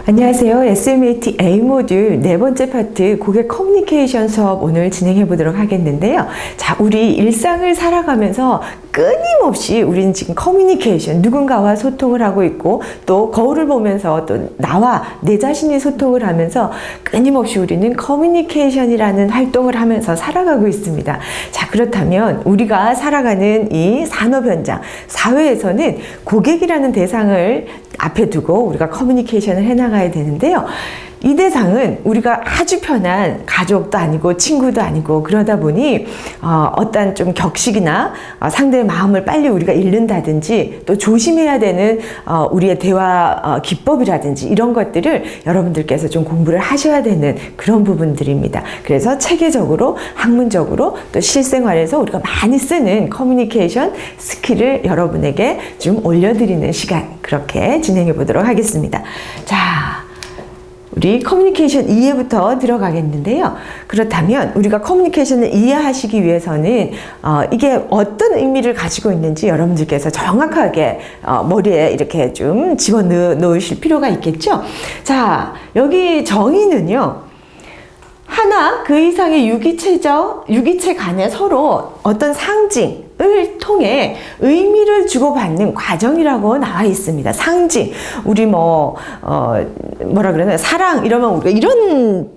안녕하세요. SMAT A 모듈 네 번째 파트 고객 커뮤니케이션 수업 오늘 진행해 보도록 하겠는데요. 자, 우리 일상을 살아가면서 끊임없이 우리는 지금 커뮤니케이션, 누군가와 소통을 하고 있고 또 거울을 보면서 또 나와 내 자신이 소통을 하면서 끊임없이 우리는 커뮤니케이션이라는 활동을 하면서 살아가고 있습니다. 자, 그렇다면 우리가 살아가는 이 산업 현장, 사회에서는 고객이라는 대상을 앞에 두고 우리가 커뮤니케이션을 해나가야 되는데요. 이 대상은 우리가 아주 편한 가족도 아니고 친구도 아니고 그러다 보니 어떤 좀 격식이나 상대의 마음을 빨리 우리가 잃는다든지 또 조심해야 되는 우리의 대화 기법이라든지 이런 것들을 여러분들께서 좀 공부를 하셔야 되는 그런 부분들입니다. 그래서 체계적으로 학문적으로 또 실생활에서 우리가 많이 쓰는 커뮤니케이션 스킬을 여러분에게 좀 올려드리는 시간, 그렇게 진행해 보도록 하겠습니다. 자, 우리 커뮤니케이션 이해부터 들어가겠는데요. 그렇다면 우리가 커뮤니케이션을 이해하시기 위해서는 이게 어떤 의미를 가지고 있는지 여러분들께서 정확하게 머리에 이렇게 좀 집어넣으실 필요가 있겠죠. 자, 여기 정의는요. 하나 그 이상의 유기체 간에 서로 어떤 상징을 통해 의미를 주고받는 과정이라고 나와 있습니다. 상징. 우리 뭐라 그러나 사랑 이러면 우리가 이런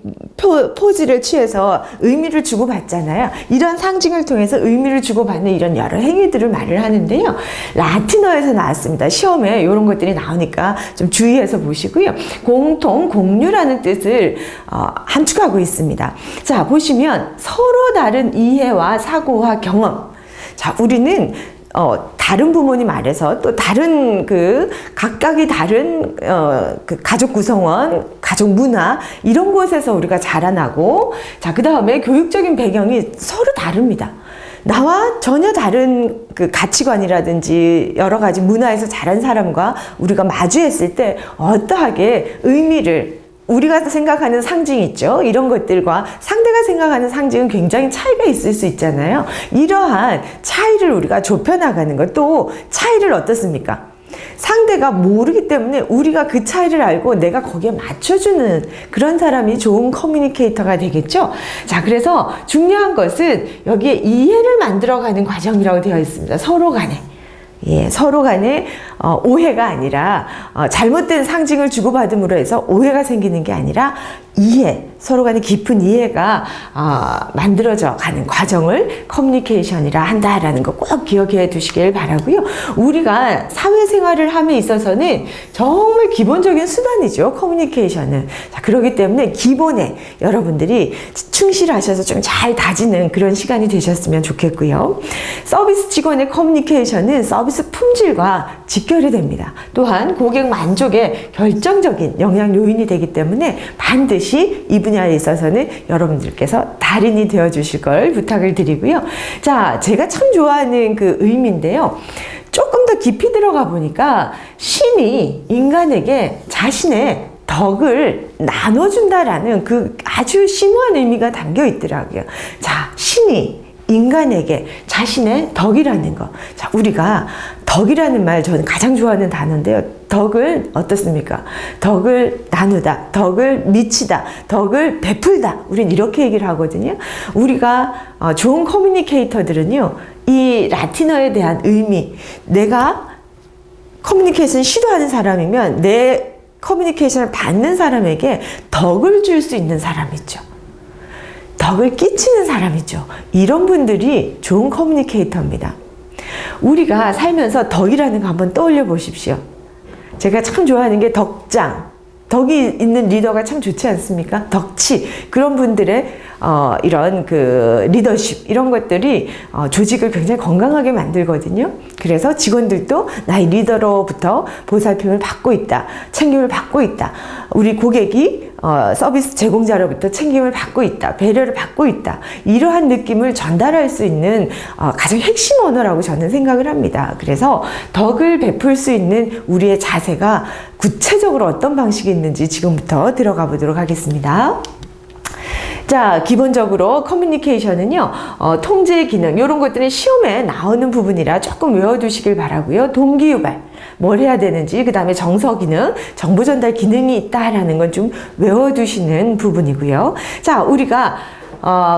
포즈를 취해서 의미를 주고받잖아요. 이런 상징을 통해서 의미를 주고받는 이런 여러 행위들을 말을 하는데요. 라틴어에서 나왔습니다. 시험에 이런 것들이 나오니까 좀 주의해서 보시고요. 공통, 공유라는 뜻을 함축하고 있습니다. 자, 보시면 서로 다른 이해와 사고와 경험. 자, 우리는 다른 부모님 아래서 또 다른 각각이 다른 가족 구성원, 가족 문화 이런 곳에서 우리가 자라나고, 자, 그 다음에 교육적인 배경이 서로 다릅니다. 나와 전혀 다른 가치관이라든지 여러 가지 문화에서 자란 사람과 우리가 마주했을 때 어떠하게 의미를, 우리가 생각하는 상징 있죠. 이런 것들과 상대가 생각하는 상징은 굉장히 차이가 있을 수 있잖아요. 이러한 차이를 우리가 좁혀나가는 것, 또 차이를 어떻습니까? 상대가 모르기 때문에 우리가 그 차이를 알고 내가 거기에 맞춰주는 그런 사람이 좋은 커뮤니케이터가 되겠죠. 자, 그래서 중요한 것은 여기에 이해를 만들어가는 과정이라고 되어 있습니다. 서로 간에. 예, 서로 간에 오해가 아니라 잘못된 상징을 주고받음으로 해서 오해가 생기는 게 아니라 이해, 서로 간에 깊은 이해가 만들어져 가는 과정을 커뮤니케이션이라 한다라는 거 꼭 기억해 두시길 바라고요. 우리가 사회생활을 함에 있어서는 정말 기본적인 수단이죠, 커뮤니케이션은. 자, 그렇기 때문에 기본에 여러분들이 충실하셔서 좀 잘 다지는 그런 시간이 되셨으면 좋겠고요. 서비스 직원의 커뮤니케이션은 서비스 품질과 직결이 됩니다. 또한 고객 만족의 결정적인 영향 요인이 되기 때문에 반드시 이 분야에 있어서는 여러분들께서 달인이 되어 주실 걸 부탁을 드리고요. 자, 제가 참 좋아하는 그 의미인데요. 조금 더 깊이 들어가 보니까 신이 인간에게 자신의 덕을 나눠준다라는 그 아주 심오한 의미가 담겨 있더라고요. 자, 신이 인간에게 자신의 덕이라는 거. 자, 우리가 덕이라는 말 저는 가장 좋아하는 단어인데요. 덕을 어떻습니까? 덕을 나누다, 덕을 미치다, 덕을 베풀다. 우린 이렇게 얘기를 하거든요. 우리가 좋은 커뮤니케이터들은요. 이 라틴어에 대한 의미, 내가 커뮤니케이션 시도하는 사람이면 내 커뮤니케이션을 받는 사람에게 덕을 줄 수 있는 사람이죠. 덕을 끼치는 사람이죠. 이런 분들이 좋은 커뮤니케이터입니다. 우리가 살면서 덕이라는 거 한번 떠올려 보십시오. 제가 참 좋아하는 게 덕장. 덕이 있는 리더가 참 좋지 않습니까? 덕치. 그런 분들의 이런 리더십 이런 것들이 조직을 굉장히 건강하게 만들거든요. 그래서 직원들도 나의 리더로부터 보살핌을 받고 있다, 챙김을 받고 있다. 우리 고객이 서비스 제공자로부터 챙김을 받고 있다, 배려를 받고 있다. 이러한 느낌을 전달할 수 있는 가장 핵심 언어라고 저는 생각을 합니다. 그래서 덕을 베풀 수 있는 우리의 자세가 구체적으로 어떤 방식이 있는지 지금부터 들어가 보도록 하겠습니다. 자, 기본적으로 커뮤니케이션은요, 통제 기능, 이런 것들은 시험에 나오는 부분이라 조금 외워두시길 바라고요. 동기유발, 뭘 해야 되는지, 그 다음에 정서 기능, 정보 전달 기능이 있다라는 건 좀 외워두시는 부분이고요. 자, 우리가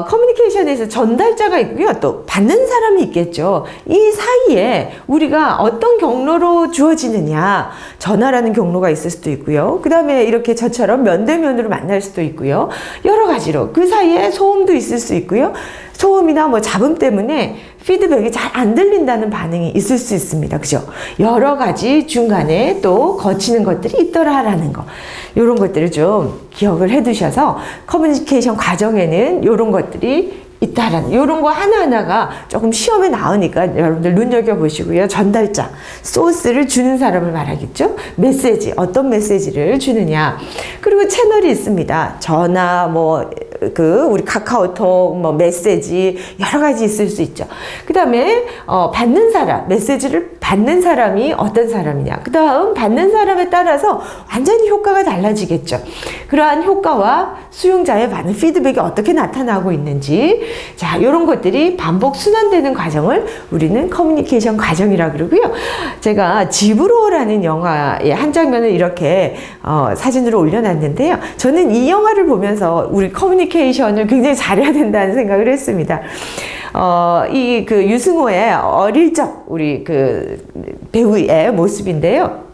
커뮤니케이션에서 전달자가 있고요. 또 받는 사람이 있겠죠. 이 사이에 우리가 어떤 경로로 주어지느냐. 전화라는 경로가 있을 수도 있고요. 그 다음에 이렇게 저처럼 면대면으로 만날 수도 있고요. 여러 가지로. 그 사이에 소음도 있을 수 있고요. 소음이나 뭐 잡음 때문에 피드백이 잘 안 들린다는 반응이 있을 수 있습니다. 그죠? 여러 가지 중간에 또 거치는 것들이 있더라라는 거. 이런 것들을 좀 기억을 해 두셔서 커뮤니케이션 과정에는 이런 것들이 있다라는, 이런 거 하나하나가 조금 시험에 나오니까 여러분들 눈여겨보시고요. 전달자, 소스를 주는 사람을 말하겠죠? 메시지, 어떤 메시지를 주느냐. 그리고 채널이 있습니다. 전화, 우리 카카오톡, 메시지, 여러 가지 있을 수 있죠. 그 다음에, 받는 사람, 메시지를 받는 사람이 어떤 사람이냐. 그 다음, 받는 사람에 따라서 완전히 효과가 달라지겠죠. 그러한 효과와 수용자의 받는 피드백이 어떻게 나타나고 있는지, 자, 이런 것들이 반복 순환되는 과정을 우리는 커뮤니케이션 과정이라고 그러고요. 제가 집으로라는 영화의 한 장면을 이렇게 사진으로 올려놨는데요. 저는 이 영화를 보면서 우리 커뮤니케이션을 굉장히 잘해야 된다는 생각을 했습니다. 유승호의 어릴 적 우리 배우의 모습인데요.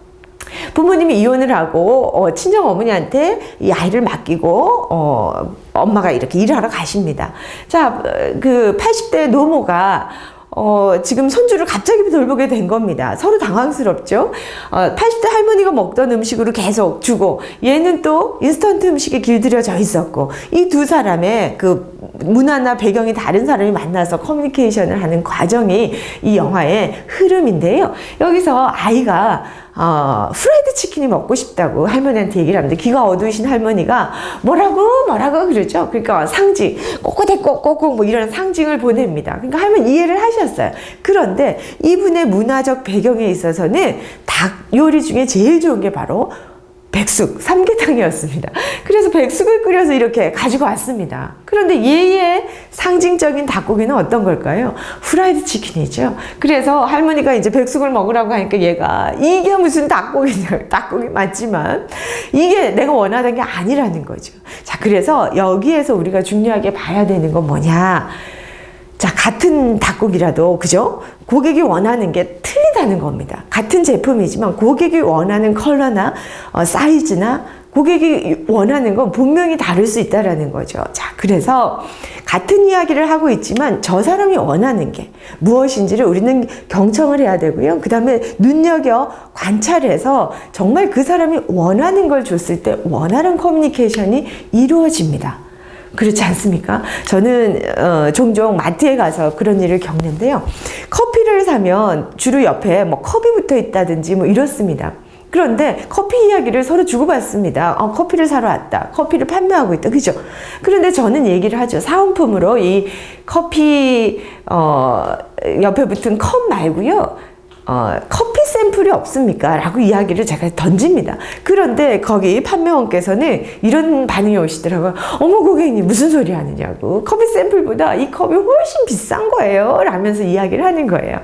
부모님이 이혼을 하고 친정 어머니한테 이 아이를 맡기고 엄마가 이렇게 일을 하러 가십니다. 자, 80대 노모가 지금 손주를 갑자기 돌보게 된 겁니다. 서로 당황스럽죠. 80대 할머니가 먹던 음식으로 계속 주고, 얘는 또 인스턴트 음식에 길들여져 있었고, 이 두 사람의 문화나 배경이 다른 사람이 만나서 커뮤니케이션을 하는 과정이 이 영화의 흐름인데요. 여기서 아이가 프라이드 치킨이 먹고 싶다고 할머니한테 얘기를 하는데, 귀가 어두우신 할머니가 뭐라고 그러죠. 그러니까 상징, 꼬꼬대꼬꼬꼬 이런 상징을 보냅니다. 그러니까 할머니 이해를 하셨어요. 그런데 이분의 문화적 배경에 있어서는 닭 요리 중에 제일 좋은 게 바로 백숙, 삼계탕이었습니다. 그래서 백숙을 끓여서 이렇게 가지고 왔습니다. 그런데 얘의 상징적인 닭고기는 어떤 걸까요? 후라이드 치킨이죠. 그래서 할머니가 이제 백숙을 먹으라고 하니까 얘가 이게 무슨 닭고기냐, 닭고기 맞지만 이게 내가 원하던 게 아니라는 거죠. 자, 그래서 여기에서 우리가 중요하게 봐야 되는 건 뭐냐? 자, 같은 닭고기라도, 그죠? 고객이 원하는 게 틀리다는 겁니다. 같은 제품이지만 고객이 원하는 컬러나 사이즈나 고객이 원하는 건 분명히 다를 수 있다는 거죠. 자, 그래서 같은 이야기를 하고 있지만 저 사람이 원하는 게 무엇인지를 우리는 경청을 해야 되고요. 그 다음에 눈여겨 관찰해서 정말 그 사람이 원하는 걸 줬을 때 원하는 커뮤니케이션이 이루어집니다. 그렇지 않습니까? 저는 종종 마트에 가서 그런 일을 겪는데요. 커피를 사면 주로 옆에 컵이 붙어 있다든지 이렇습니다. 그런데 커피 이야기를 서로 주고받습니다. 커피를 사러 왔다. 커피를 판매하고 있다. 그죠? 그런데 저는 얘기를 하죠. 사은품으로 이 커피 옆에 붙은 컵 말고요. 커피 샘플이 없습니까? 라고 이야기를 제가 던집니다. 그런데 거기 판매원께서는 이런 반응이 오시더라고요. 어머, 고객님, 무슨 소리 하느냐고. 커피 샘플보다 이 컵이 훨씬 비싼 거예요. 라면서 이야기를 하는 거예요.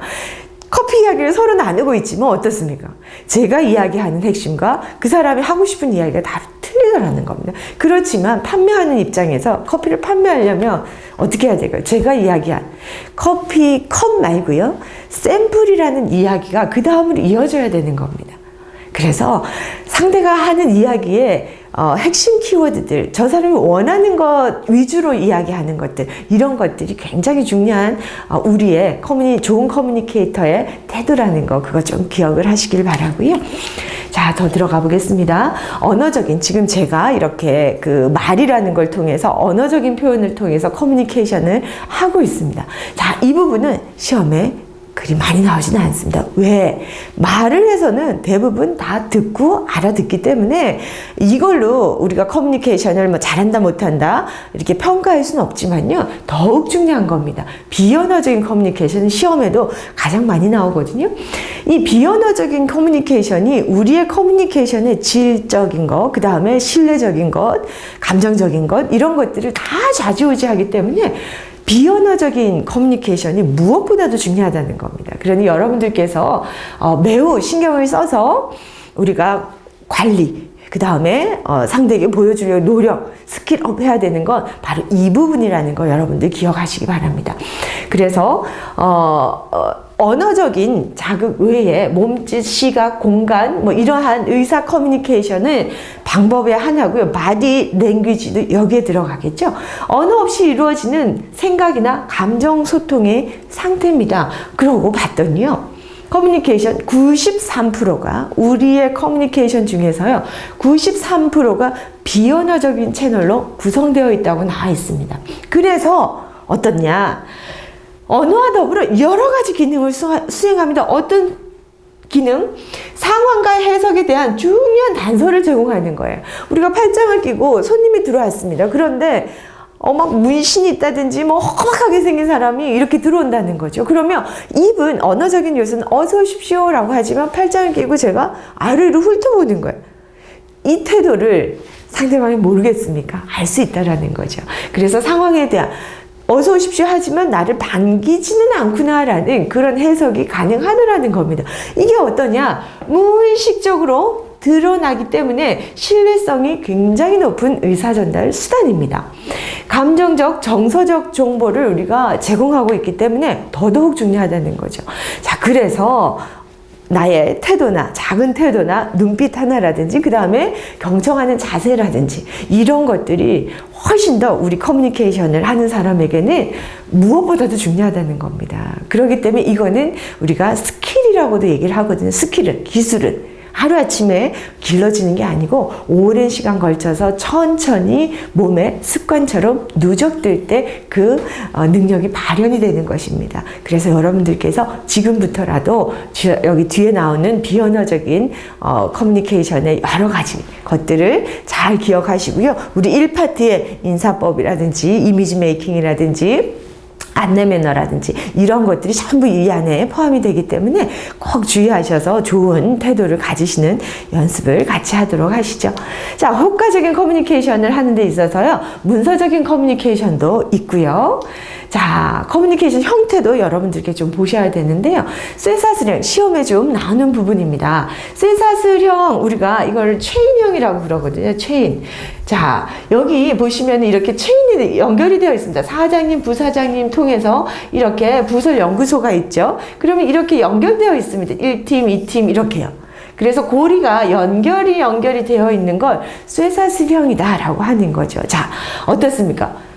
커피 이야기를 서로 나누고 있지만 어떻습니까? 제가 이야기하는 핵심과 그 사람이 하고 싶은 이야기가 다 틀리더라는 겁니다. 그렇지만 판매하는 입장에서 커피를 판매하려면 어떻게 해야 될까요? 제가 이야기한 커피 컵 말고요. 샘플이라는 이야기가 그 다음으로 이어져야 되는 겁니다. 그래서 상대가 하는 이야기에 핵심 키워드들, 저 사람이 원하는 것 위주로 이야기하는 것들, 이런 것들이 굉장히 중요한 우리의 좋은 커뮤니케이터의 태도라는 거, 그거 좀 기억을 하시길 바라고요. 자, 더 들어가 보겠습니다. 언어적인, 지금 제가 이렇게 말이라는 걸 통해서 언어적인 표현을 통해서 커뮤니케이션을 하고 있습니다. 자, 이 부분은 시험에 그리 많이 나오지는 않습니다. 왜? 말을 해서는 대부분 다 듣고 알아듣기 때문에 이걸로 우리가 커뮤니케이션을 잘한다 못한다 이렇게 평가할 수는 없지만요. 더욱 중요한 겁니다. 비언어적인 커뮤니케이션은 시험에도 가장 많이 나오거든요. 이 비언어적인 커뮤니케이션이 우리의 커뮤니케이션의 질적인 것, 그 다음에 신뢰적인 것, 감정적인 것, 이런 것들을 다 좌지우지하기 때문에 비언어적인 커뮤니케이션이 무엇보다도 중요하다는 겁니다. 그러니 여러분들께서 매우 신경을 써서 우리가 관리, 그 다음에 상대에게 보여주려고 노력, 스킬업 해야 되는 건 바로 이 부분이라는 거 여러분들 기억하시기 바랍니다. 그래서 언어적인 자극 외에 몸짓, 시각, 공간, 뭐 이러한 의사 커뮤니케이션은 방법의 하나고요. 바디 랭귀지도 여기에 들어가겠죠. 언어 없이 이루어지는 생각이나 감정 소통의 상태입니다. 그러고 봤더니요. 커뮤니케이션 93%가 우리의 커뮤니케이션 중에서요. 93%가 비언어적인 채널로 구성되어 있다고 나와 있습니다. 그래서 어떻냐? 언어와 더불어 여러 가지 기능을 수행합니다. 어떤 기능? 상황과 해석에 대한 중요한 단서를 제공하는 거예요. 우리가 팔짱을 끼고 손님이 들어왔습니다. 그런데 막 문신이 있다든지 뭐 험악하게 생긴 사람이 이렇게 들어온다는 거죠. 그러면 입은 언어적인 요소는 어서 오십시오 라고 하지만 팔짱을 끼고 제가 아래로 훑어보는 거예요. 이 태도를 상대방이 모르겠습니까? 알 수 있다라는 거죠. 그래서 상황에 대한 어서 오십시오 하지만 나를 반기지는 않구나라는 그런 해석이 가능하더라는 겁니다. 이게 어떠냐? 무의식적으로 드러나기 때문에 신뢰성이 굉장히 높은 의사전달 수단입니다. 감정적, 정서적 정보를 우리가 제공하고 있기 때문에 더더욱 중요하다는 거죠. 자, 그래서 나의 태도나 작은 태도나 눈빛 하나라든지 그 다음에 경청하는 자세라든지 이런 것들이 훨씬 더 우리 커뮤니케이션을 하는 사람에게는 무엇보다도 중요하다는 겁니다. 그렇기 때문에 이거는 우리가 스킬이라고도 얘기를 하거든요. 스킬은, 기술은 하루아침에 길러지는 게 아니고 오랜 시간 걸쳐서 천천히 몸에 습관처럼 누적될 때 그 능력이 발현이 되는 것입니다. 그래서 여러분들께서 지금부터라도 여기 뒤에 나오는 비언어적인 커뮤니케이션의 여러 가지 것들을 잘 기억하시고요. 우리 1파트의 인사법이라든지 이미지 메이킹이라든지 안내 매너라든지 이런 것들이 전부 이 안에 포함이 되기 때문에 꼭 주의하셔서 좋은 태도를 가지시는 연습을 같이 하도록 하시죠. 자, 효과적인 커뮤니케이션을 하는 데 있어서요. 문서적인 커뮤니케이션도 있고요. 자, 커뮤니케이션 형태도 여러분들께 좀 보셔야 되는데요. 쇠사슬형, 시험에 좀 나오는 부분입니다. 쇠사슬형, 우리가 이걸 체인형이라고 그러거든요. 체인. 자, 여기 보시면 이렇게 체인이 연결이 되어 있습니다. 사장님, 부사장님 통해서 이렇게 부설 연구소가 있죠. 그러면 이렇게 연결되어 있습니다. 1팀, 2팀 이렇게요. 그래서 고리가 연결이 되어 있는 걸 쇠사슬형이다라고 하는 거죠. 자, 어떻습니까?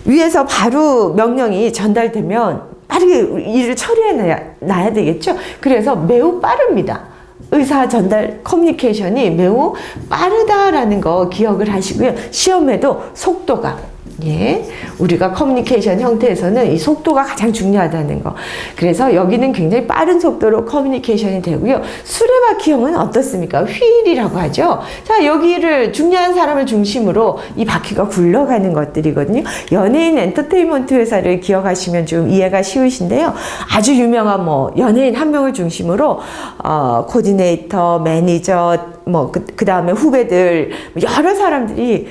위에서 바로 명령이 전달되면 빠르게 일을 처리해 놔야 되겠죠. 그래서 매우 빠릅니다. 의사 전달 커뮤니케이션이 매우 빠르다라는 거 기억을 하시고요. 시험에도 속도가 우리가 커뮤니케이션 형태에서는 이 속도가 가장 중요하다는 거. 그래서 여기는 굉장히 빠른 속도로 커뮤니케이션이 되고요. 수레바퀴형은 어떻습니까? 휠이라고 하죠. 자, 여기를 중요한 사람을 중심으로 이 바퀴가 굴러가는 것들이거든요. 연예인 엔터테인먼트 회사를 기억하시면 좀 이해가 쉬우신데요. 아주 유명한 연예인 한 명을 중심으로 코디네이터, 매니저, 그 다음에 후배들, 여러 사람들이,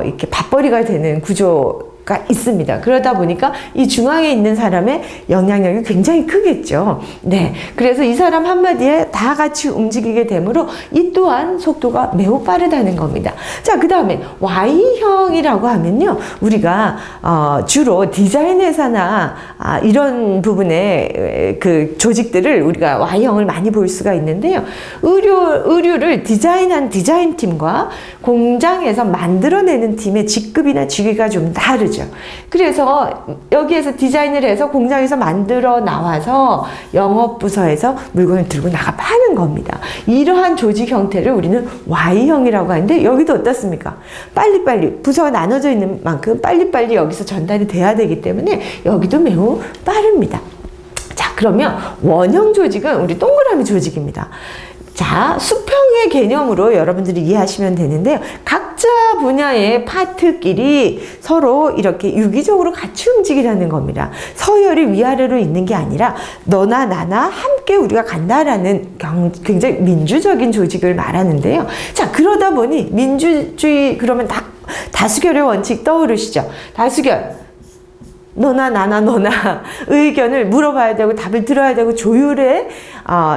이렇게 밥벌이가 되는 구조가 있습니다. 그러다 보니까 이 중앙에 있는 사람의 영향력이 굉장히 크겠죠. 네. 그래서 이 사람 한마디에 다 같이 움직이게 되므로 이 또한 속도가 매우 빠르다는 겁니다. 자, 그 다음에 Y형이라고 하면요. 우리가, 주로 디자인 회사나, 이런 부분의 그 조직들을 우리가 Y형을 많이 볼 수가 있는데요. 의류를 디자인한 디자인팀과 공장에서 만들어내는 팀의 직급이나 직위가 좀 다르죠. 그래서 여기에서 디자인을 해서 공장에서 만들어 나와서 영업부서에서 물건을 들고 나가 파는 겁니다. 이러한 조직 형태를 우리는 Y형이라고 하는데 여기도 어떻습니까? 빨리빨리 부서가 나눠져 있는 만큼 빨리빨리 여기서 전달이 돼야 되기 때문에 여기도 매우 빠릅니다. 자, 그러면 원형 조직은 우리 동그라미 조직입니다. 자, 수평의 개념으로 여러분들이 이해하시면 되는데요. 각자 분야의 파트끼리 서로 이렇게 유기적으로 같이 움직이라는 겁니다. 서열이 위아래로 있는 게 아니라 너나 나나 함께 우리가 간다라는 굉장히 민주적인 조직을 말하는데요. 자, 그러다 보니 민주주의 그러면 다수결의 원칙 떠오르시죠? 다수결. 너나 나나 너나 의견을 물어봐야 되고 답을 들어야 되고 조율의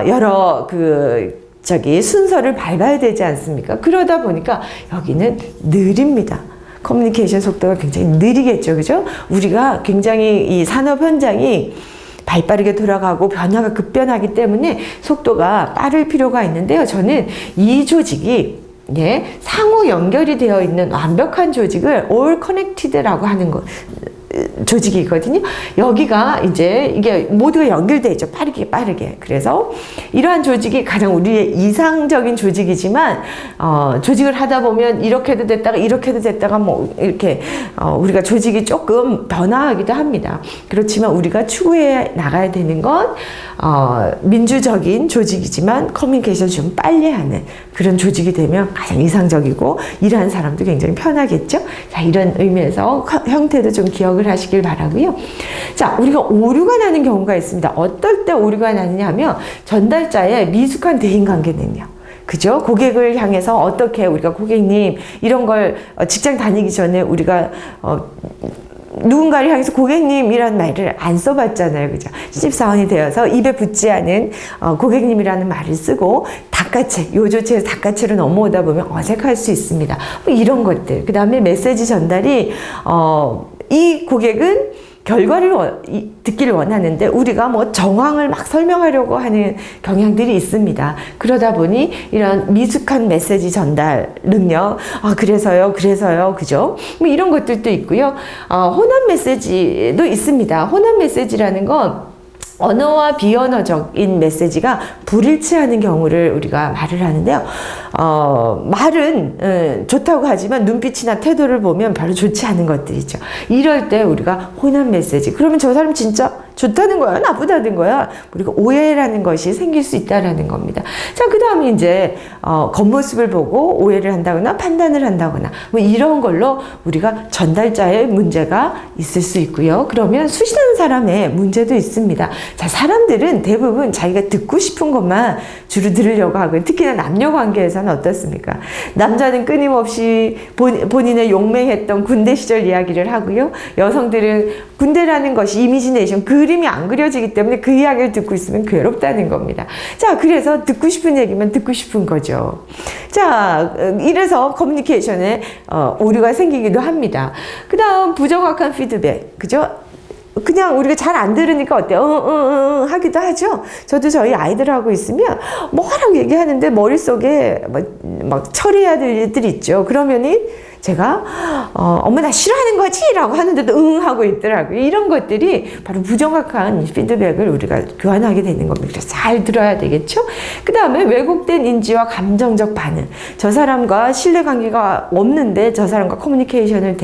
여러 순서를 밟아야 되지 않습니까? 그러다 보니까 여기는 느립니다. 커뮤니케이션 속도가 굉장히 느리겠죠. 그죠? 우리가 굉장히 이 산업 현장이 발빠르게 돌아가고 변화가 급변하기 때문에 속도가 빠를 필요가 있는데요. 저는 이 조직이 상호 연결이 되어 있는 완벽한 조직을 all connected라고 하는 거. 조직이거든요. 여기가 이제 이게 모두가 연결되어 있죠. 빠르게. 그래서 이러한 조직이 가장 우리의 이상적인 조직이지만, 조직을 하다 보면 이렇게도 됐다가 이렇게도 됐다가 뭐 이렇게, 우리가 조직이 조금 변화하기도 합니다. 그렇지만 우리가 추구해 나가야 되는 건, 민주적인 조직이지만 커뮤니케이션 좀 빨리 하는 그런 조직이 되면 가장 이상적이고 일하는 사람도 굉장히 편하겠죠. 자, 이런 의미에서 형태도 좀 기억을 하시길 바라고요. 자, 우리가 오류가 나는 경우가 있습니다. 어떨 때 오류가 나느냐 하면 전달자의 미숙한 대인관계 능력. 그죠? 고객을 향해서 어떻게 우리가 고객님 이런 걸 직장 다니기 전에 우리가 누군가를 향해서 고객님이라는 말을 안 써봤잖아요. 그죠? 신입사원이 되어서 입에 붙지 않은 고객님이라는 말을 쓰고 닭가체, 요조체에서 닭가체로 넘어오다 보면 어색할 수 있습니다. 뭐 이런 것들. 그 다음에 메시지 전달이 이 고객은 결과를 듣기를 원하는데 우리가 뭐 정황을 막 설명하려고 하는 경향들이 있습니다. 그러다 보니 이런 미숙한 메시지 전달 능력, 그래서요, 그죠? 뭐 이런 것들도 있고요. 혼합 메시지도 있습니다. 혼합 메시지라는 건 언어와 비언어적인 메시지가 불일치하는 경우를 우리가 말을 하는데요. 말은 좋다고 하지만 눈빛이나 태도를 보면 별로 좋지 않은 것들이죠. 이럴 때 우리가 혼합 메시지. 그러면 저 사람 진짜 좋다는 거야? 나쁘다는 거야? 우리가 오해라는 것이 생길 수 있다라는 겁니다. 자, 그 다음에 이제, 겉모습을 보고 오해를 한다거나 판단을 한다거나, 뭐 이런 걸로 우리가 전달자의 문제가 있을 수 있고요. 그러면 수신하는 사람의 문제도 있습니다. 자, 사람들은 대부분 자기가 듣고 싶은 것만 주로 들으려고 하고, 특히나 남녀 관계에서는 어떻습니까? 남자는 끊임없이 본인의 용맹했던 군대 시절 이야기를 하고요. 여성들은 군대라는 것이 이미지네이션, 그림이 안 그려지기 때문에 그 이야기를 듣고 있으면 괴롭다는 겁니다. 자, 그래서 듣고 싶은 얘기만 듣고 싶은 거죠. 자, 이래서 커뮤니케이션에 오류가 생기기도 합니다. 그 다음 부정확한 피드백, 그죠? 그냥 우리가 잘 안 들으니까 어때요? 하기도 하죠. 저도 저희 아이들하고 있으면 뭐라고 얘기하는데 머릿속에 막 처리해야 될 일들이 있죠. 그러면은 제가 엄마 나 싫어하는 거지? 라고 하는데도 응 하고 있더라고요. 이런 것들이 바로 부정확한 피드백을 우리가 교환하게 되는 겁니다. 그래서 잘 들어야 되겠죠? 그 다음에 왜곡된 인지와 감정적 반응. 저 사람과 신뢰관계가 없는데 저 사람과 커뮤니케이션을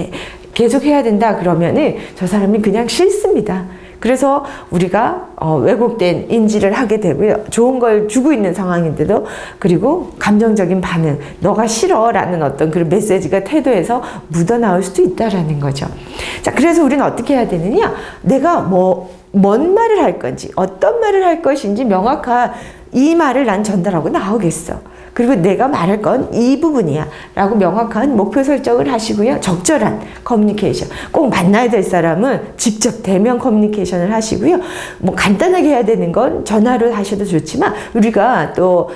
계속 해야 된다 그러면은 저 사람이 그냥 싫습니다. 그래서 우리가 왜곡된 인지를 하게 되고요. 좋은 걸 주고 있는 상황인데도, 그리고 감정적인 반응, 너가 싫어라는 어떤 그런 메시지가 태도에서 묻어나올 수도 있다라는 거죠. 자, 그래서 우리는 어떻게 해야 되느냐? 내가 뭔 말을 할 건지, 어떤 말을 할 것인지 명확한 이 말을 난 전달하고 나오겠어. 그리고 내가 말할 건 이 부분이야 라고 명확한 목표 설정을 하시고요. 적절한 커뮤니케이션. 꼭 만나야 될 사람은 직접 대면 커뮤니케이션을 하시고요. 뭐 간단하게 해야 되는 건 전화로 하셔도 좋지만 우리가 또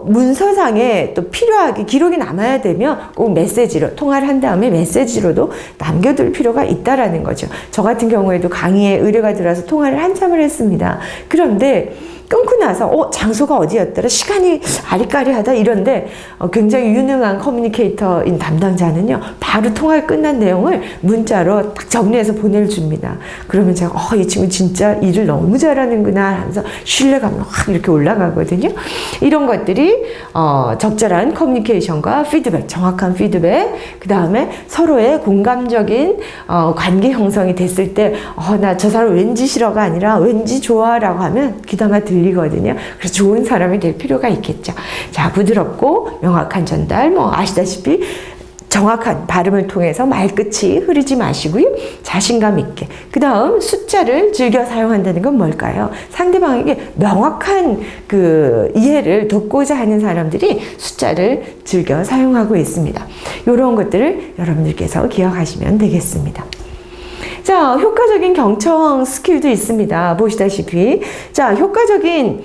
문서상에 또 필요하게 기록이 남아야 되면 꼭 메시지로 통화를 한 다음에 메시지로도 남겨둘 필요가 있다라는 거죠. 저 같은 경우에도 강의에 의뢰가 들어와서 통화를 한참을 했습니다. 그런데 끊고 나서 장소가 어디였더라? 시간이 아리까리하다 이런데 굉장히 유능한 커뮤니케이터인 담당자는요 바로 통화가 끝난 내용을 문자로 딱 정리해서 보내줍니다. 그러면 제가 이 친구 진짜 일을 너무 잘하는구나 하면서 신뢰감이 확 이렇게 올라가거든요. 이런 것들이 적절한 커뮤니케이션과 피드백, 정확한 피드백, 그 다음에 서로의 공감적인 관계 형성이 됐을 때 나 저 사람 왠지 싫어가 아니라 왠지 좋아라고 하면 귀담아 들리거든요. 그래서 좋은 사람이 될 필요가 있겠죠. 자, 부드럽고 명확한 전달, 아시다시피 정확한 발음을 통해서 말끝이 흐르지 마시고요. 자신감 있게. 그 다음 숫자를 즐겨 사용한다는 건 뭘까요? 상대방에게 명확한 그 이해를 돕고자 하는 사람들이 숫자를 즐겨 사용하고 있습니다. 이런 것들을 여러분들께서 기억하시면 되겠습니다. 자, 효과적인 경청 스킬도 있습니다. 보시다시피. 자, 효과적인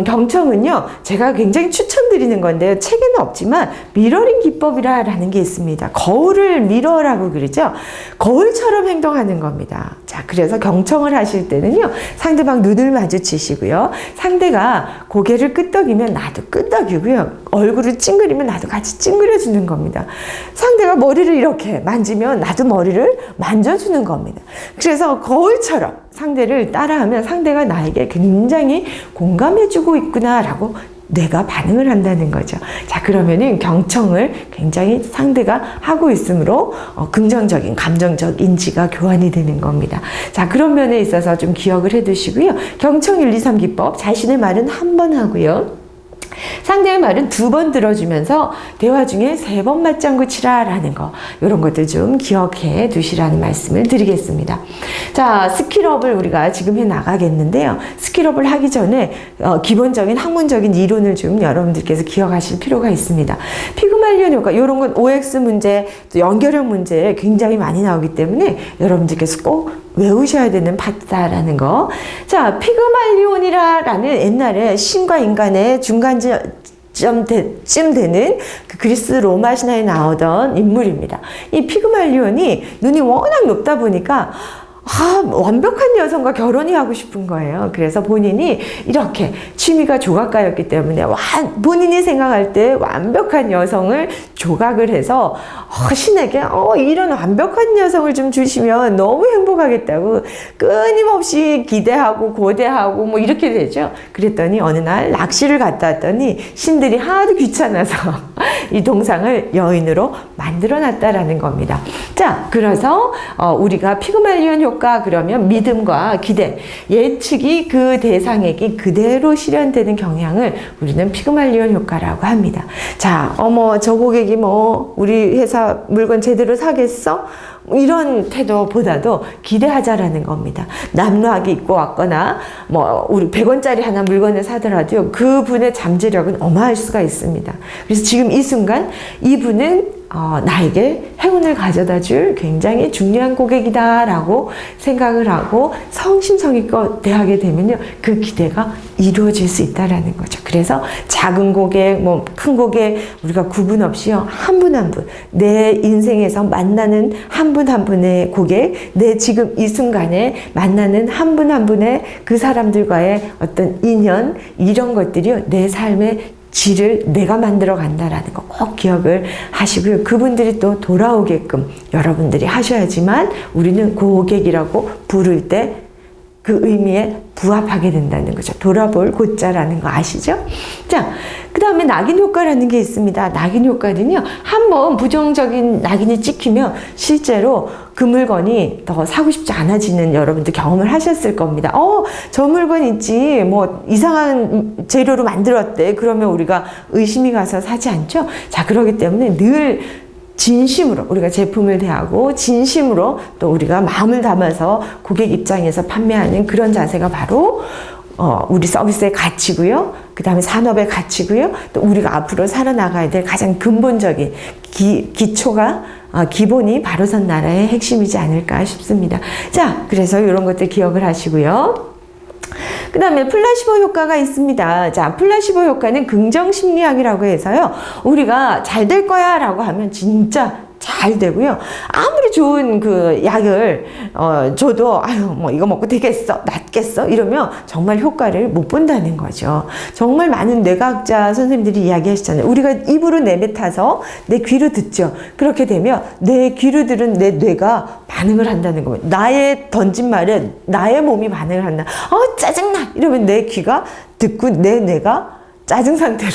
경청은요, 제가 굉장히 추천드리는 건데요. 책에는 없지만 미러링 기법이라는 게 있습니다. 거울을 미러라고 그러죠. 거울처럼 행동하는 겁니다. 자, 그래서 경청을 하실 때는요, 상대방 눈을 마주치시고요. 상대가 고개를 끄덕이면 나도 끄덕이고요. 얼굴을 찡그리면 나도 같이 찡그려주는 겁니다. 상대가 머리를 이렇게 만지면 나도 머리를 만져주는 겁니다. 그래서 거울처럼 상대를 따라하면 상대가 나에게 굉장히 공감해주고 있구나라고 뇌가 반응을 한다는 거죠. 자, 그러면은 경청을 굉장히 상대가 하고 있으므로 긍정적인 감정적 인지가 교환이 되는 겁니다. 자, 그런 면에 있어서 좀 기억을 해 두시고요. 경청 1, 2, 3 기법, 자신의 말은 한 번 하고요. 상대의 말은 2번 들어주면서 대화 중에 3번 맞장구 치라라는 거, 이런 것들 좀 기억해 두시라는 말씀을 드리겠습니다. 자, 스킬업을 우리가 지금 해 나가겠는데요. 스킬업을 하기 전에 기본적인 학문적인 이론을 좀 여러분들께서 기억하실 필요가 있습니다. 피그말리온 효과, 이런 건 OX 문제, 또 연결형 문제에 굉장히 많이 나오기 때문에 여러분들께서 꼭 외우셔야 되는 파트다라는 거. 자, 피그말리온이라는 옛날에 신과 인간의 중간쯤 되는 그 그리스 로마 신화에 나오던 인물입니다. 이 피그말리온이 눈이 워낙 높다 보니까 완벽한 여성과 결혼이 하고 싶은 거예요. 그래서 본인이 이렇게 취미가 조각가였기 때문에 본인이 생각할 때 완벽한 여성을 조각을 해서 신에게 이런 완벽한 여성을 좀 주시면 너무 행복하겠다고 끊임없이 기대하고 고대하고 뭐 이렇게 되죠. 그랬더니 어느 날 낚시를 갔다 왔더니 신들이 하도 귀찮아서 이 동상을 여인으로 만들어 놨다라는 겁니다. 자, 그래서 우리가 피그말리온 효과 그러면 믿음과 기대, 예측이 그 대상에게 그대로 실현되는 경향을 우리는 피그말리온 효과라고 합니다. 자, 저 고객이 우리 회사 물건 제대로 사겠어? 이런 태도보다도 기대하자라는 겁니다. 남루하게 입고 왔거나 우리 100원짜리 하나 물건을 사더라도 그분의 잠재력은 어마할 수가 있습니다. 그래서 지금 이 순간 이분은 나에게 행운을 가져다 줄 굉장히 중요한 고객이다라고 생각을 하고 성심성의껏 대하게 되면요, 그 기대가 이루어질 수 있다라는 거죠. 그래서 작은 고객, 큰 고객 우리가 구분 없이요, 한 분 한 분, 내 인생에서 만나는 한 분 한 분의 고객, 내 지금 이 순간에 만나는 한 분 한 분의 그 사람들과의 어떤 인연, 이런 것들이요, 내 삶의 질을 내가 만들어 간다라는 거 꼭 기억을 하시고요. 그분들이 또 돌아오게끔 여러분들이 하셔야지만 우리는 고객이라고 부를 때 그 의미에 부합하게 된다는 거죠. 돌아볼 고자라는 거 아시죠? 자, 그 다음에 낙인 효과라는 게 있습니다. 낙인 효과는요, 한번 부정적인 낙인이 찍히면 실제로 그 물건이 더 사고 싶지 않아지는 여러분들 경험을 하셨을 겁니다. 저 물건 있지, 이상한 재료로 만들었대. 그러면 우리가 의심이 가서 사지 않죠? 자, 그렇기 때문에 늘 진심으로 우리가 제품을 대하고 진심으로 또 우리가 마음을 담아서 고객 입장에서 판매하는 그런 자세가 바로 우리 서비스의 가치고요. 그 다음에 산업의 가치고요. 또 우리가 앞으로 살아나가야 될 가장 근본적인 기초가 기본이 바로 선 나라의 핵심이지 않을까 싶습니다. 자, 그래서 이런 것들 기억을 하시고요. 그 다음에 플라시보 효과가 있습니다. 자, 플라시보 효과는 긍정심리학이라고 해서요, 우리가 잘 될 거야 라고 하면 진짜 잘 되고요. 아무리 좋은 그 약을 줘도 이거 먹고 되겠어, 낫겠어 이러면 정말 효과를 못 본다는 거죠. 정말 많은 뇌과학자 선생님들이 이야기하시잖아요. 우리가 입으로 내뱉어서 내 귀로 듣죠. 그렇게 되면 내 귀로 들은 내 뇌가 반응을 한다는 겁니다. 나의 던진 말에 나의 몸이 반응을 한다. 짜증나 이러면 내 귀가 듣고 내 뇌가 짜증 상태로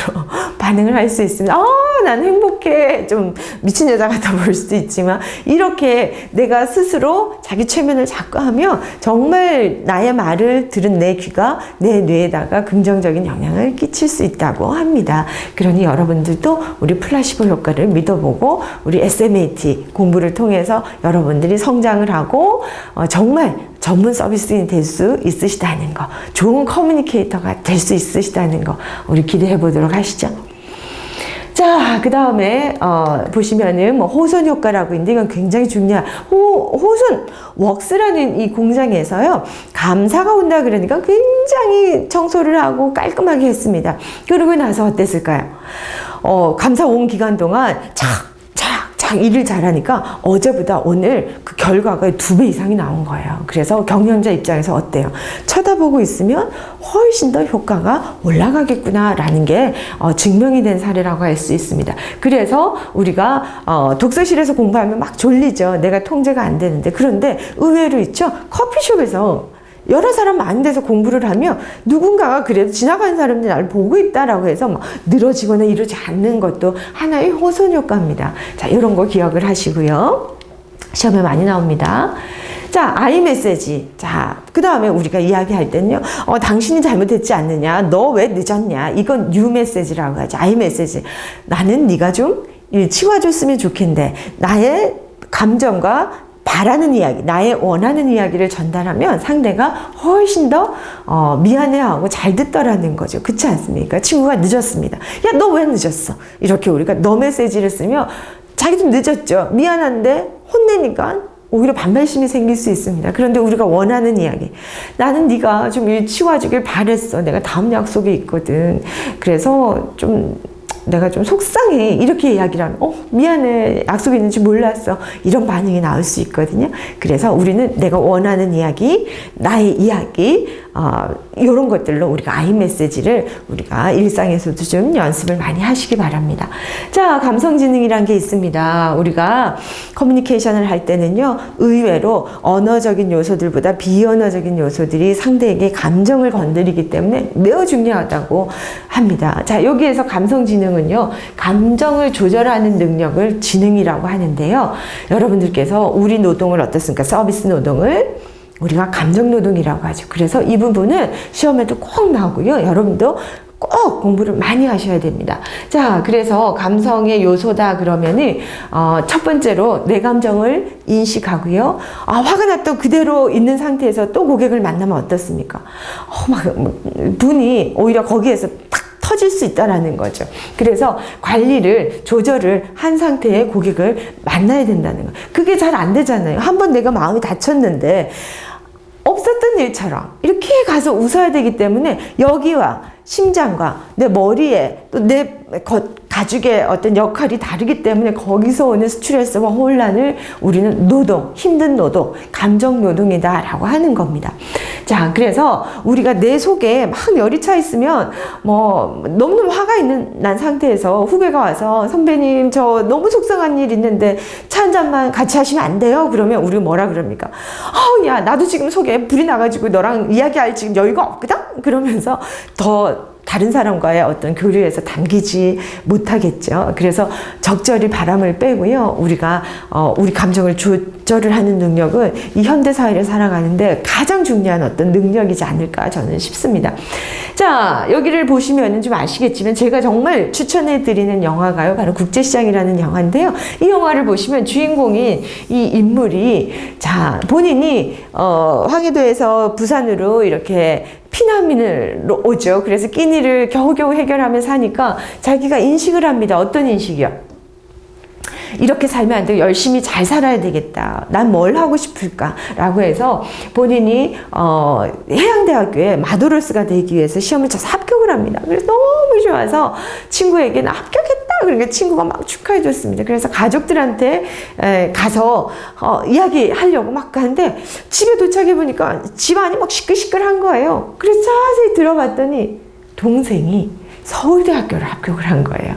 반응을 할 수 있습니다. 난 행복해. 좀 미친 여자 같아 보일 수도 있지만 이렇게 내가 스스로 자기 최면을 자꾸 하면 정말 나의 말을 들은 내 귀가 내 뇌에다가 긍정적인 영향을 끼칠 수 있다고 합니다. 그러니 여러분들도 우리 플라시보 효과를 믿어보고 우리 SMAT 공부를 통해서 여러분들이 성장을 하고 정말 전문 서비스인이 될 수 있으시다는 거, 좋은 커뮤니케이터가 될 수 있으시다는 거 우리 기대해 보도록 하시죠. 자, 그 다음에, 보시면은 뭐 호손 효과라고 있는데 이건 굉장히 중요한, 호손 웍스라는 이 공장에서요, 감사가 온다 그러니까 굉장히 청소를 하고 깔끔하게 했습니다. 그러고 나서 어땠을까요? 감사 온 기간 동안 일을 잘하니까 어제보다 오늘 그 결과가 2배 이상이 나온 거예요. 그래서 경영자 입장에서 어때요? 쳐다보고 있으면 훨씬 더 효과가 올라가겠구나라는 게 증명이 된 사례라고 할 수 있습니다. 그래서 우리가 독서실에서 공부하면 막 졸리죠. 내가 통제가 안 되는데. 그런데 의외로 있죠. 커피숍에서 여러 사람 많은 데서 공부를 하면 누군가가 그래도 지나가는 사람들이 나를 보고 있다라고 해서 막 늘어지거나 이러지 않는 것도 하나의 호손 효과입니다. 자, 이런 거 기억을 하시고요. 시험에 많이 나옵니다. 자, I 메시지. 자, 그 다음에 우리가 이야기할 때는요, 당신이 잘못했지 않느냐, 너 왜 늦었냐, 이건 U 메시지라고 하죠. I 메시지. 나는 네가 좀 치워줬으면 좋겠는데, 나의 감정과 바라는 이야기, 나의 원하는 이야기를 전달하면 상대가 훨씬 더 미안해하고 잘 듣더라는 거죠. 그렇지 않습니까? 친구가 늦었습니다. 야, 너 왜 늦었어? 이렇게 우리가 너 메시지를 쓰면 자기 좀 늦었죠. 미안한데 혼내니까 오히려 반발심이 생길 수 있습니다. 그런데 우리가 원하는 이야기, 나는 네가 좀 일 치워주길 바랬어. 내가 다음 약속이 있거든. 그래서 내가 좀 속상해. 이렇게 이야기를 하면 미안해. 약속이 있는지 몰랐어. 이런 반응이 나올 수 있거든요. 그래서 우리는 내가 원하는 이야기, 나의 이야기, 이런 것들로 우리가 I 메시지를 우리가 일상에서도 좀 연습을 많이 하시기 바랍니다. 자, 감성지능이란 게 있습니다. 우리가 커뮤니케이션을 할 때는요, 의외로 언어적인 요소들보다 비언어적인 요소들이 상대에게 감정을 건드리기 때문에 매우 중요하다고 합니다. 자, 여기에서 감성지능은요, 감정을 조절하는 능력을 지능이라고 하는데요. 여러분들께서 우리 노동을 어떻습니까? 서비스 노동을 우리가 감정노동이라고 하죠. 그래서 이 부분은 시험에도 꼭 나오고요. 여러분도 꼭 공부를 많이 하셔야 됩니다. 자, 그래서 감성의 요소다 그러면은 첫 번째로 내 감정을 인식하고요. 화가 났던 그대로 있는 상태에서 또 고객을 만나면 어떻습니까? 분이 오히려 거기에서 탁 터질 수 있다라는 거죠. 그래서 관리를, 조절을 한 상태의 고객을 만나야 된다는 거예요. 그게 잘 안 되잖아요. 한번 내가 마음이 다쳤는데 없었던 일처럼 이렇게 가서 웃어야 되기 때문에 여기와 심장과 내 머리에 또 내 가죽의 어떤 역할이 다르기 때문에 거기서 오는 스트레스와 혼란을 우리는 노동, 힘든 노동, 감정 노동이다라고 하는 겁니다. 자, 그래서 우리가 내 속에 막 열이 차 있으면 너무너무 화가 난 상태에서 후배가 와서 선배님 저 너무 속상한 일 있는데 차 한 잔만 같이 하시면 안 돼요? 그러면 우리 뭐라 그럽니까? 야, 나도 지금 속에 불이 나가지고 너랑 이야기할 지금 여유가 없거든? 그러면서 더 다른 사람과의 어떤 교류에서 당기지 못하겠죠. 그래서 적절히 바람을 빼고요. 우리가 우리 감정을 조절을 하는 능력은 이 현대 사회를 살아가는데 가장 중요한 어떤 능력이지 않을까 저는 싶습니다. 자, 여기를 보시면 좀 아시겠지만 제가 정말 추천해 드리는 영화가요. 바로 국제시장이라는 영화인데요. 이 영화를 보시면 주인공인 이 인물이 본인이 황해도에서 부산으로 이렇게 피난민으로 오죠. 그래서 끼니를 겨우겨우 해결하며 사니까 자기가 인식을 합니다. 어떤 인식이요? 이렇게 살면 안 되고 열심히 잘 살아야 되겠다. 난 뭘 하고 싶을까? 라고 해서 본인이 해양대학교에 마도로스가 되기 위해서 시험을 쳐서 합격을 합니다. 그래서 너무 좋아서 친구에게 나 합격했다. 그러니까 친구가 막 축하해 줬습니다. 그래서 가족들한테 가서 이야기하려고 막 가는데 집에 도착해 보니까 집안이 막 시끌시끌한 거예요. 그래서 자세히 들어봤더니 동생이 서울대학교를 합격을 한 거예요.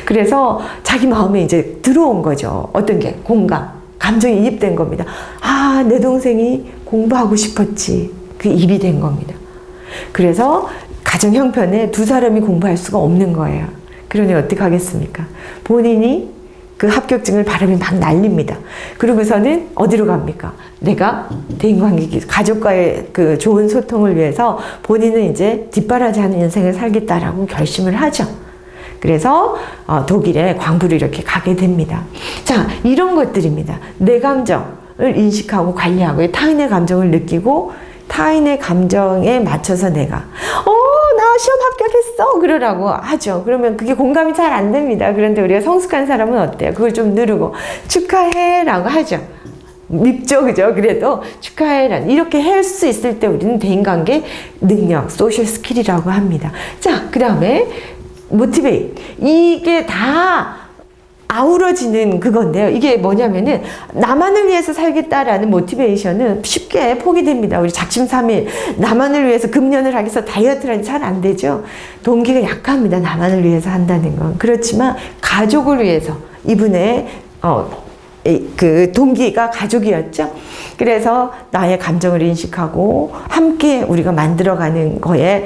그래서 자기 마음에 이제 들어온 거죠. 어떤 게? 공감, 감정이 이입된 겁니다. 내 동생이 공부하고 싶었지. 그 입이 된 겁니다. 그래서 가정 형편에 두 사람이 공부할 수가 없는 거예요. 그러니 어떻게 하겠습니까? 본인이 그 합격증을 바람에 막 날립니다. 그러고서는 어디로 갑니까? 내가 대인관계, 가족과의 그 좋은 소통을 위해서 본인은 이제 뒷바라지하는 인생을 살겠다라고 결심을 하죠. 그래서 독일에 광부를 이렇게 가게 됩니다. 자, 이런 것들입니다. 내 감정을 인식하고 관리하고 타인의 감정을 느끼고 타인의 감정에 맞춰서 내가 나 시험 합격했어. 잘했어 그러라고 하죠. 그러면 그게 공감이 잘 안 됩니다. 그런데 우리가 성숙한 사람은 어때요? 그걸 좀 누르고 축하해라고 하죠. 밉죠, 그죠? 그래도 축하해란 이렇게 할 수 있을 때 우리는 대인관계 능력, 소셜 스킬이라고 합니다. 자, 그 다음에 모티베이트. 이게 다 아우러지는 그건데요. 이게 뭐냐면은 나만을 위해서 살겠다라는 모티베이션은 쉽게 포기됩니다. 우리 작심삼일 나만을 위해서 금연을 하기 위해서 다이어트를 하니 잘 안 되죠. 동기가 약합니다. 나만을 위해서 한다는 건. 그렇지만 가족을 위해서 이분의 그 동기가 가족이었죠. 그래서 나의 감정을 인식하고 함께 우리가 만들어가는 거에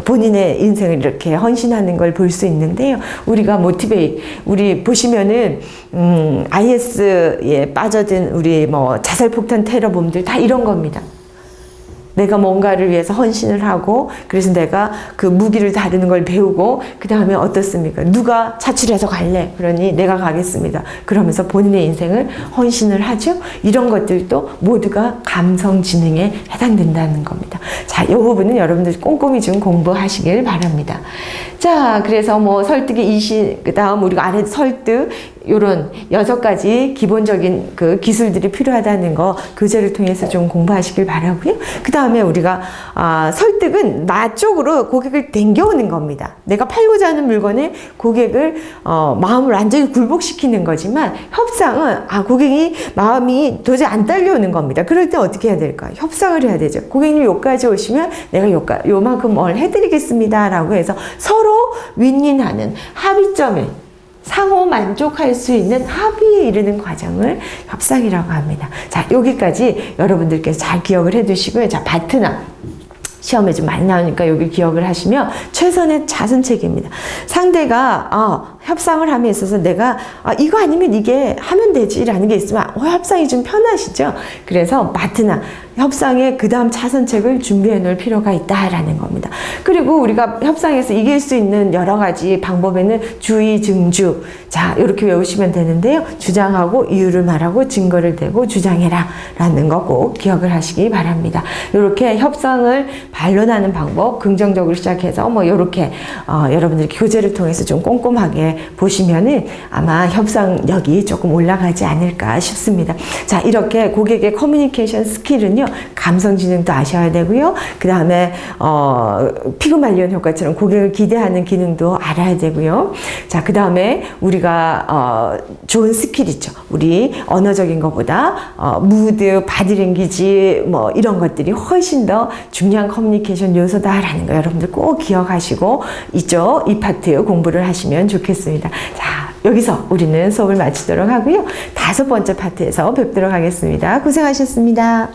본인의 인생을 이렇게 헌신하는 걸 볼 수 있는데요. 우리가 모티베이트, 우리 보시면은 IS에 빠져든 우리 뭐 자살폭탄 테러범들 다 이런 겁니다. 내가 뭔가를 위해서 헌신을 하고 그래서 내가 그 무기를 다루는 걸 배우고 그 다음에 어떻습니까? 누가 차출해서 갈래? 그러니 내가 가겠습니다. 그러면서 본인의 인생을 헌신을 하죠. 이런 것들도 모두가 감성지능에 해당된다는 겁니다. 자, 이 부분은 여러분들 꼼꼼히 좀 공부하시길 바랍니다. 자, 그래서 뭐 설득의 이신, 그 다음 우리가 아래 설득, 요런 6가지 기본적인 그 기술들이 필요하다는 거 교재를 통해서 좀 공부하시길 바라고요. 그 다음에 우리가 설득은 나 쪽으로 고객을 당겨오는 겁니다. 내가 팔고자 하는 물건에 고객을 마음을 완전히 굴복시키는 거지만 협상은 고객이 마음이 도저히 안 딸려오는 겁니다. 그럴 때 어떻게 해야 될까요? 협상을 해야 되죠. 고객님 여기까지 오시면 내가 요만큼 뭘 해드리겠습니다 라고 해서 서로 윈윈하는 합의점에 상호 만족할 수 있는 합의에 이르는 과정을 협상이라고 합니다. 자, 여기까지 여러분들께서 잘 기억을 해 두시고요. 자, 파트너. 시험에 좀 많이 나오니까 여기 기억을 하시면 최선의 자선책입니다. 상대가 협상을 함에 있어서 내가 이거 아니면 이게 하면 되지라는 게 있으면 협상이 좀 편하시죠. 그래서 파트너 협상의 그 다음 차선책을 준비해 놓을 필요가 있다라는 겁니다. 그리고 우리가 협상에서 이길 수 있는 여러 가지 방법에는 주의, 증주. 자, 이렇게 외우시면 되는데요. 주장하고 이유를 말하고 증거를 대고 주장해라 라는 거 꼭 기억을 하시기 바랍니다. 이렇게 협상을 반론하는 방법 긍정적으로 시작해서 뭐 이렇게 여러분들 교재를 통해서 좀 꼼꼼하게 보시면은 아마 협상력이 조금 올라가지 않을까 싶습니다. 자, 이렇게 고객의 커뮤니케이션 스킬은요, 감성지능도 아셔야 되고요. 그 다음에 피그말리온 효과처럼 고객을 기대하는 기능도 알아야 되고요. 자, 그 다음에 우리가 좋은 스킬 있죠. 우리 언어적인 것보다 무드, 바디랭귀지 뭐 이런 것들이 훨씬 더 중요한 커뮤니케이션 요소다라는 거 여러분들 꼭 기억하시고 있죠. 이 파트 공부를 하시면 좋겠습니다. 자, 여기서 우리는 수업을 마치도록 하고요. 5번째 파트에서 뵙도록 하겠습니다. 고생하셨습니다.